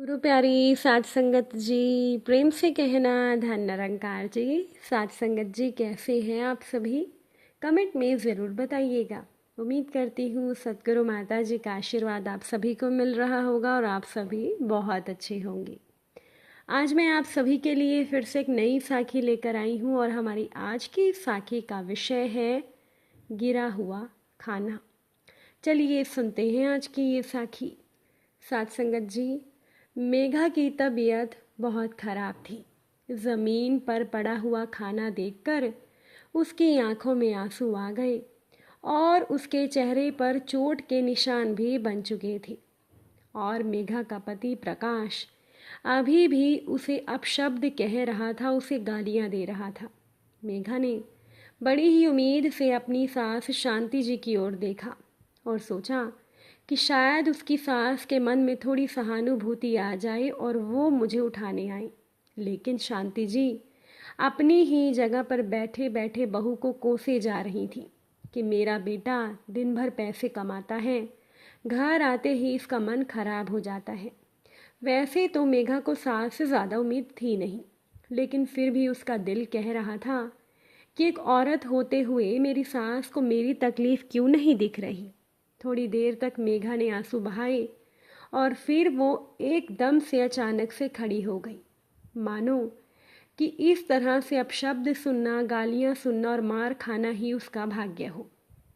गुरु प्यारी साध संगत जी, प्रेम से कहना धन निरंकार जी। साध संगत जी कैसे हैं आप सभी? कमेंट में ज़रूर बताइएगा। उम्मीद करती हूँ सतगुरु माता जी का आशीर्वाद आप सभी को मिल रहा होगा और आप सभी बहुत अच्छे होंगे। आज मैं आप सभी के लिए फिर से एक नई साखी लेकर आई हूँ और हमारी आज की साखी का विषय है गिरा हुआ खाना। चलिए सुनते हैं आज की ये साखी। साध संगत जी, मेघा की तबीयत बहुत खराब थी। ज़मीन पर पड़ा हुआ खाना देखकर उसकी आंखों में आंसू आ गए और उसके चेहरे पर चोट के निशान भी बन चुके थे। और मेघा का पति प्रकाश अभी भी उसे अपशब्द कह रहा था, उसे गालियां दे रहा था। मेघा ने बड़ी ही उम्मीद से अपनी सास शांति जी की ओर देखा और सोचा कि शायद उसकी सास के मन में थोड़ी सहानुभूति आ जाए और वो मुझे उठाने आए। लेकिन शांति जी अपनी ही जगह पर बैठे बैठे बहू को कोसे जा रही थी कि मेरा बेटा दिन भर पैसे कमाता है, घर आते ही इसका मन खराब हो जाता है। वैसे तो मेघा को सास से ज़्यादा उम्मीद थी नहीं, लेकिन फिर भी उसका दिल कह रहा था कि एक औरत होते हुए मेरी सास को मेरी तकलीफ़ क्यों नहीं दिख रही। थोड़ी देर तक मेघा ने आंसू बहाए और फिर वो एकदम से अचानक से खड़ी हो गई, मानो कि इस तरह से अपशब्द सुनना, गालियां सुनना और मार खाना ही उसका भाग्य हो।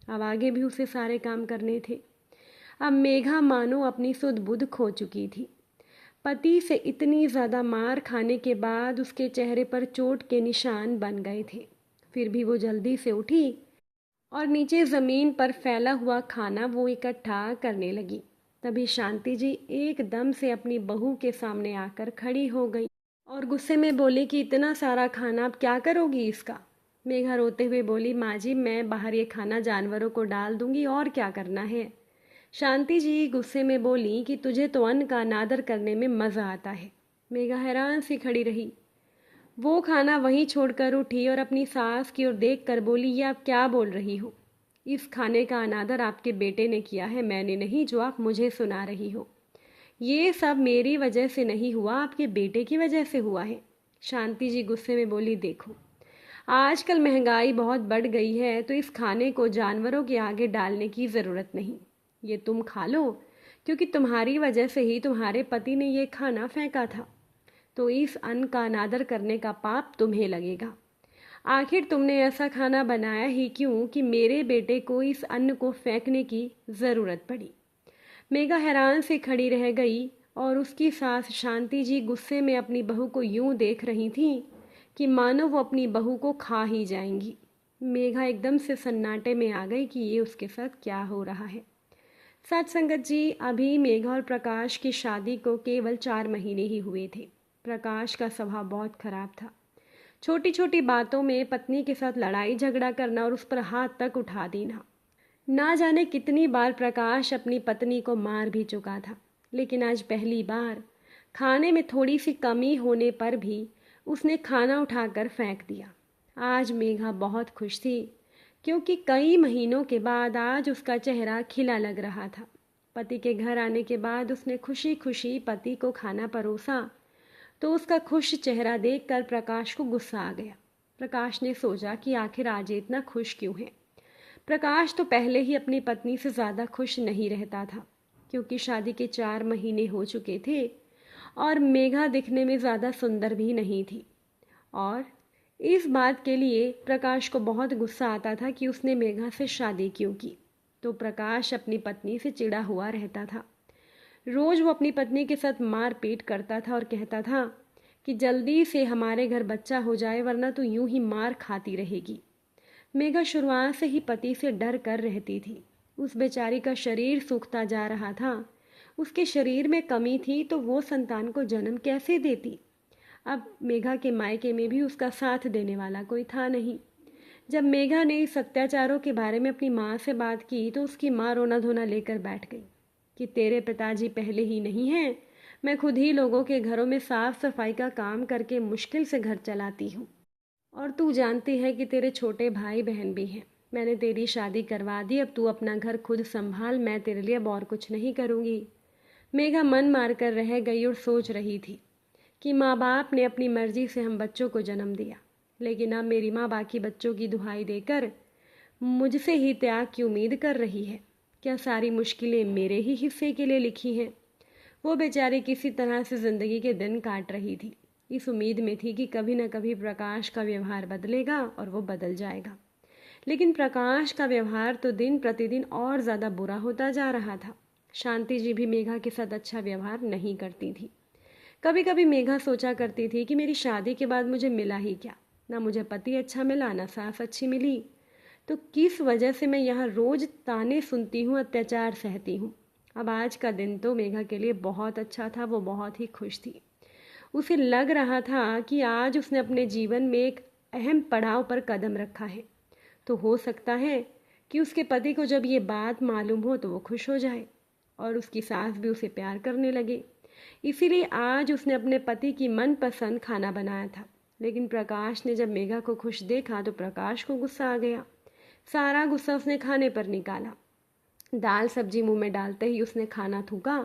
अब आगे भी उसे सारे काम करने थे। अब मेघा मानो अपनी सुध बुध खो चुकी थी। पति से इतनी ज़्यादा मार खाने के बाद उसके चेहरे पर चोट के निशान बन गए थे। फिर भी वो जल्दी से उठी और नीचे ज़मीन पर फैला हुआ खाना वो इकट्ठा करने लगी। तभी शांति जी एकदम से अपनी बहू के सामने आकर खड़ी हो गई और गुस्से में बोली कि इतना सारा खाना अब क्या करोगी इसका। मेघा रोते हुए बोली, माँ जी मैं बाहर ये खाना जानवरों को डाल दूंगी और क्या करना है। शांति जी गुस्से में बोली कि तुझे तो अन्न का अनादर करने में मज़ा आता है। मेघा हैरान सी खड़ी रही। वो खाना वहीं छोड़कर उठी और अपनी सास की ओर देख कर बोली, ये आप क्या बोल रही हो? इस खाने का अनादर आपके बेटे ने किया है, मैंने नहीं, जो आप मुझे सुना रही हो। ये सब मेरी वजह से नहीं हुआ, आपके बेटे की वजह से हुआ है। शांति जी गुस्से में बोली, देखो आजकल महंगाई बहुत बढ़ गई है, तो इस खाने को जानवरों के आगे डालने की ज़रूरत नहीं। ये तुम खा लो, क्योंकि तुम्हारी वजह से ही तुम्हारे पति ने ये खाना फेंका था, तो इस अन्न का अनादर करने का पाप तुम्हें लगेगा। आखिर तुमने ऐसा खाना बनाया ही क्यों कि मेरे बेटे को इस अन्न को फेंकने की ज़रूरत पड़ी। मेघा हैरान से खड़ी रह गई और उसकी सास शांति जी गुस्से में अपनी बहू को यूं देख रही थी कि मानो वो अपनी बहू को खा ही जाएंगी। मेघा एकदम से सन्नाटे में आ गई कि ये उसके साथ क्या हो रहा है। साथ संगत जी, अभी मेघा और प्रकाश की शादी को केवल 4 महीने ही हुए थे। प्रकाश का स्वभाव बहुत खराब था। छोटी छोटी बातों में पत्नी के साथ लड़ाई झगड़ा करना और उस पर हाथ तक उठा देना। ना जाने कितनी बार प्रकाश अपनी पत्नी को मार भी चुका था, लेकिन आज पहली बार खाने में थोड़ी सी कमी होने पर भी उसने खाना उठाकर फेंक दिया। आज मेघा बहुत खुश थी, क्योंकि कई महीनों के बाद आज उसका चेहरा खिला लग रहा था। पति के घर आने के बाद उसने खुशी खुशी पति को खाना परोसा, तो उसका खुश चेहरा देखकर प्रकाश को गुस्सा आ गया। प्रकाश ने सोचा कि आखिर आज ये इतना खुश क्यों है। प्रकाश तो पहले ही अपनी पत्नी से ज़्यादा खुश नहीं रहता था, क्योंकि शादी के 4 महीने हो चुके थे और मेघा दिखने में ज़्यादा सुंदर भी नहीं थी। और इस बात के लिए प्रकाश को बहुत गुस्सा आता था कि उसने मेघा से शादी क्यों की। तो प्रकाश अपनी पत्नी से चिढ़ा हुआ रहता था। रोज़ वो अपनी पत्नी के साथ मारपीट करता था और कहता था कि जल्दी से हमारे घर बच्चा हो जाए, वरना तो यूं ही मार खाती रहेगी। मेघा शुरुआत से ही पति से डर कर रहती थी। उस बेचारी का शरीर सूखता जा रहा था। उसके शरीर में कमी थी तो वो संतान को जन्म कैसे देती। अब मेघा के मायके में भी उसका साथ देने वाला कोई था नहीं। जब मेघा ने इस अत्याचारों के बारे में अपनी माँ से बात की तो उसकी माँ रोना धोना लेकर बैठ गई कि तेरे पिताजी पहले ही नहीं हैं, मैं खुद ही लोगों के घरों में साफ सफाई का काम करके मुश्किल से घर चलाती हूँ, और तू जानती है कि तेरे छोटे भाई बहन भी हैं। मैंने तेरी शादी करवा दी, अब तू अपना घर खुद संभाल, मैं तेरे लिए अब और कुछ नहीं करूँगी। मेघा मन मारकर रह गई और सोच रही थी कि माँ बाप ने अपनी मर्जी से हम बच्चों को जन्म दिया, लेकिन अब मेरी माँ बाकी बच्चों की दुहाई देकर मुझसे ही त्याग की उम्मीद कर रही है। क्या सारी मुश्किलें मेरे ही हिस्से के लिए लिखी हैं? वो बेचारी किसी तरह से ज़िंदगी के दिन काट रही थी। इस उम्मीद में थी कि कभी न कभी प्रकाश का व्यवहार बदलेगा और वो बदल जाएगा। लेकिन प्रकाश का व्यवहार तो दिन प्रतिदिन और ज़्यादा बुरा होता जा रहा था। शांति जी भी मेघा के साथ अच्छा व्यवहार नहीं करती थी। कभी कभी मेघा सोचा करती थी कि मेरी शादी के बाद मुझे मिला ही क्या, ना मुझे पति अच्छा मिला, ना सास अच्छी मिली, तो किस वजह से मैं यहाँ रोज ताने सुनती हूँ, अत्याचार सहती हूँ। अब आज का दिन तो मेघा के लिए बहुत अच्छा था। वो बहुत ही खुश थी। उसे लग रहा था कि आज उसने अपने जीवन में एक अहम पड़ाव पर कदम रखा है। तो हो सकता है कि उसके पति को जब ये बात मालूम हो तो वो खुश हो जाए और उसकी सास भी उसे प्यार करने लगे। इसीलिए आज उसने अपने पति की मनपसंद खाना बनाया था। लेकिन प्रकाश ने जब मेघा को खुश देखा तो प्रकाश को गुस्सा आ गया। सारा गुस्सा उसने खाने पर निकाला। दाल सब्जी मुंह में डालते ही उसने खाना थूका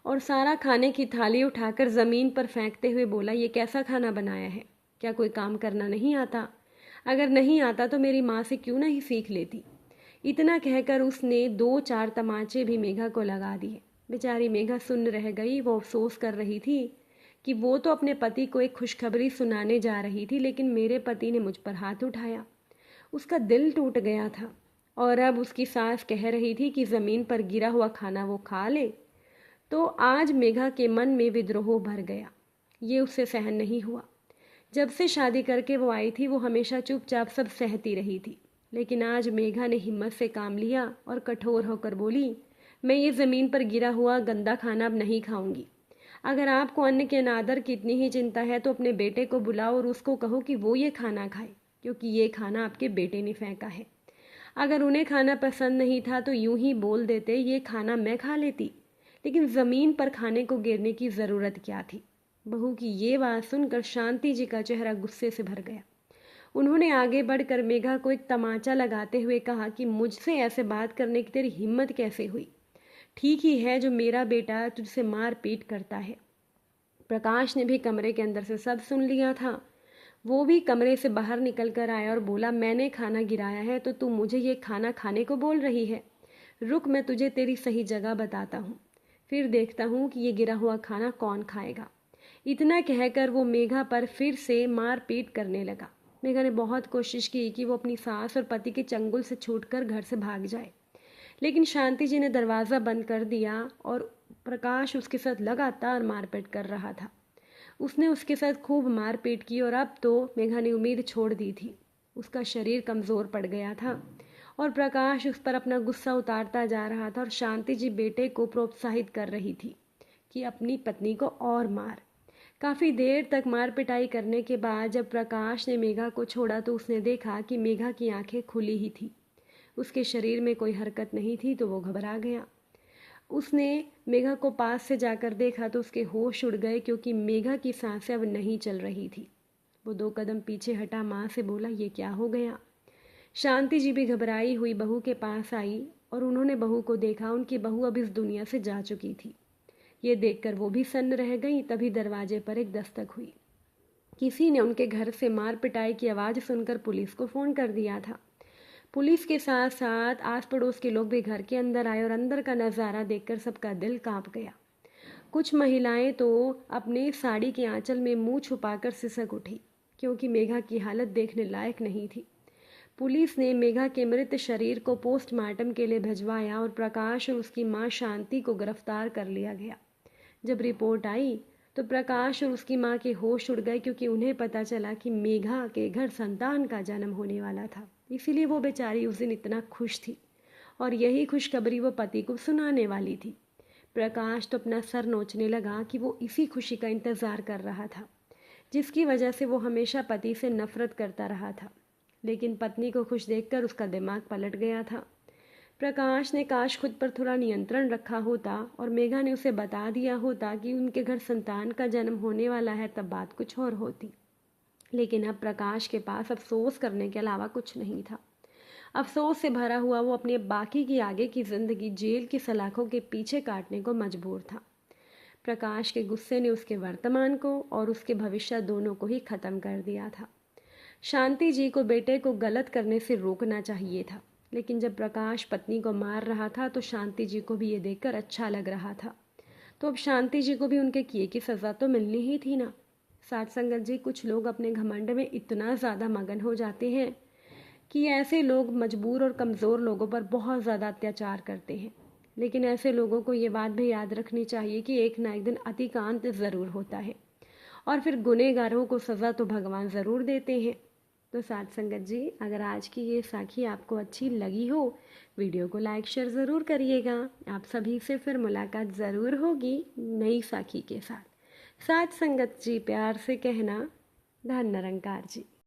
और सारा खाने की थाली उठाकर ज़मीन पर फेंकते हुए बोला, ये कैसा खाना बनाया है? क्या कोई काम करना नहीं आता? अगर नहीं आता तो मेरी माँ से क्यों नहीं सीख लेती? इतना कहकर उसने 2-4 तमाचे भी मेघा को लगा दिए। बेचारी मेघा सुन रह गई। वो अफसोस कर रही थी कि वो तो अपने पति को एक खुशखबरी सुनाने जा रही थी, लेकिन मेरे पति ने मुझ पर हाथ उठाया। उसका दिल टूट गया था और अब उसकी सास कह रही थी कि ज़मीन पर गिरा हुआ खाना वो खा ले। तो आज मेघा के मन में विद्रोह भर गया। ये उससे सहन नहीं हुआ। जब से शादी करके वो आई थी वो हमेशा चुपचाप सब सहती रही थी, लेकिन आज मेघा ने हिम्मत से काम लिया और कठोर होकर बोली, मैं ये ज़मीन पर गिरा हुआ गंदा खाना अब नहीं खाऊंगी। अगर आपको अन्न के अनादर की इतनी ही चिंता है तो अपने बेटे को बुलाओ और उसको कहो कि वो ये खाना खाए, क्योंकि ये खाना आपके बेटे ने फेंका है। अगर उन्हें खाना पसंद नहीं था तो यूं ही बोल देते, ये खाना मैं खा लेती, लेकिन ज़मीन पर खाने को गिरने की ज़रूरत क्या थी? बहू की ये बात सुनकर शांति जी का चेहरा गुस्से से भर गया। उन्होंने आगे बढ़कर मेघा को एक तमाचा लगाते हुए कहा कि मुझसे ऐसे बात करने की तेरी हिम्मत कैसे हुई? ठीक ही है जो मेरा बेटा तुझसे मार पीट करता है। प्रकाश ने भी कमरे के अंदर से सब सुन लिया था। वो भी कमरे से बाहर निकल कर आया और बोला, मैंने खाना गिराया है तो तू मुझे ये खाना खाने को बोल रही है? रुक, मैं तुझे तेरी सही जगह बताता हूँ, फिर देखता हूँ कि ये गिरा हुआ खाना कौन खाएगा। इतना कहकर वो मेघा पर फिर से मार पीट करने लगा। मेघा ने बहुत कोशिश की कि वो अपनी सास और पति के चंगुल से छूटकर घर से भाग जाए, लेकिन शांति जी ने दरवाज़ा बंद कर दिया और प्रकाश उसके साथ लगातार मारपीट कर रहा था। उसने उसके साथ खूब मारपीट की और अब तो मेघा ने उम्मीद छोड़ दी थी। उसका शरीर कमज़ोर पड़ गया था और प्रकाश उस पर अपना गुस्सा उतारता जा रहा था और शांति जी बेटे को प्रोत्साहित कर रही थी कि अपनी पत्नी को और मार। काफ़ी देर तक मार पिटाई करने के बाद जब प्रकाश ने मेघा को छोड़ा तो उसने देखा कि मेघा की आंखें खुली ही थी, उसके शरीर में कोई हरकत नहीं थी। तो वो घबरा गया। उसने मेघा को पास से जाकर देखा तो उसके होश उड़ गए, क्योंकि मेघा की सांसें अब नहीं चल रही थी। वो 2 कदम पीछे हटा माँ से बोला, ये क्या हो गया? शांति जी भी घबराई हुई बहू के पास आई और उन्होंने बहू को देखा। उनकी बहू अब इस दुनिया से जा चुकी थी। ये देखकर वो भी सन्न रह गई। तभी दरवाजे पर एक दस्तक हुई। किसी ने उनके घर से मार पिटाई की आवाज़ सुनकर पुलिस को फ़ोन कर दिया था। पुलिस के साथ साथ आस पड़ोस के लोग भी घर के अंदर आए और अंदर का नज़ारा देखकर सबका दिल कांप गया। कुछ महिलाएं तो अपने साड़ी के आंचल में मुंह छुपाकर सिसक उठी, क्योंकि मेघा की हालत देखने लायक नहीं थी। पुलिस ने मेघा के मृत शरीर को पोस्टमार्टम के लिए भिजवाया और प्रकाश और उसकी मां शांति को गिरफ्तार कर लिया गया। जब रिपोर्ट आई तो प्रकाश और उसकी मां के होश उड़ गए, क्योंकि उन्हें पता चला कि मेघा के घर संतान का जन्म होने वाला था। इसीलिए वो बेचारी उस दिन इतना खुश थी और यही खुशखबरी वो पति को सुनाने वाली थी। प्रकाश तो अपना सर नोचने लगा कि वो इसी खुशी का इंतज़ार कर रहा था जिसकी वजह से वो हमेशा पति से नफरत करता रहा था। लेकिन पत्नी को खुश देखकर उसका दिमाग पलट गया था। प्रकाश ने काश खुद पर थोड़ा नियंत्रण रखा होता और मेघा ने उसे बता दिया होता कि उनके घर संतान का जन्म होने वाला है, तब बात कुछ और होती। लेकिन अब प्रकाश के पास अफसोस करने के अलावा कुछ नहीं था। अफसोस से भरा हुआ वो अपने बाकी की आगे की ज़िंदगी जेल की सलाखों के पीछे काटने को मजबूर था। प्रकाश के गुस्से ने उसके वर्तमान को और उसके भविष्य दोनों को ही खत्म कर दिया था। शांति जी को बेटे को गलत करने से रोकना चाहिए था, लेकिन जब प्रकाश पत्नी को मार रहा था तो शांति जी को भी ये देखकर अच्छा लग रहा था। तो अब शांति जी को भी उनके किए की सज़ा तो मिलनी ही थी ना। साथ संगत जी, कुछ लोग अपने घमंड में इतना ज़्यादा मगन हो जाते हैं कि ऐसे लोग मजबूर और कमज़ोर लोगों पर बहुत ज़्यादा अत्याचार करते हैं। लेकिन ऐसे लोगों को ये बात भी याद रखनी चाहिए कि एक ना एक दिन अतिकांत ज़रूर होता है और फिर गुनहगारों को सज़ा तो भगवान ज़रूर देते हैं। तो साथ संगत जी, अगर आज की ये साखी आपको अच्छी लगी हो, वीडियो को लाइक शेयर ज़रूर करिएगा। आप सभी से फिर मुलाकात ज़रूर होगी नई साखी के साथ। साथ संगत जी, प्यार से कहना, धन निरंकार जी।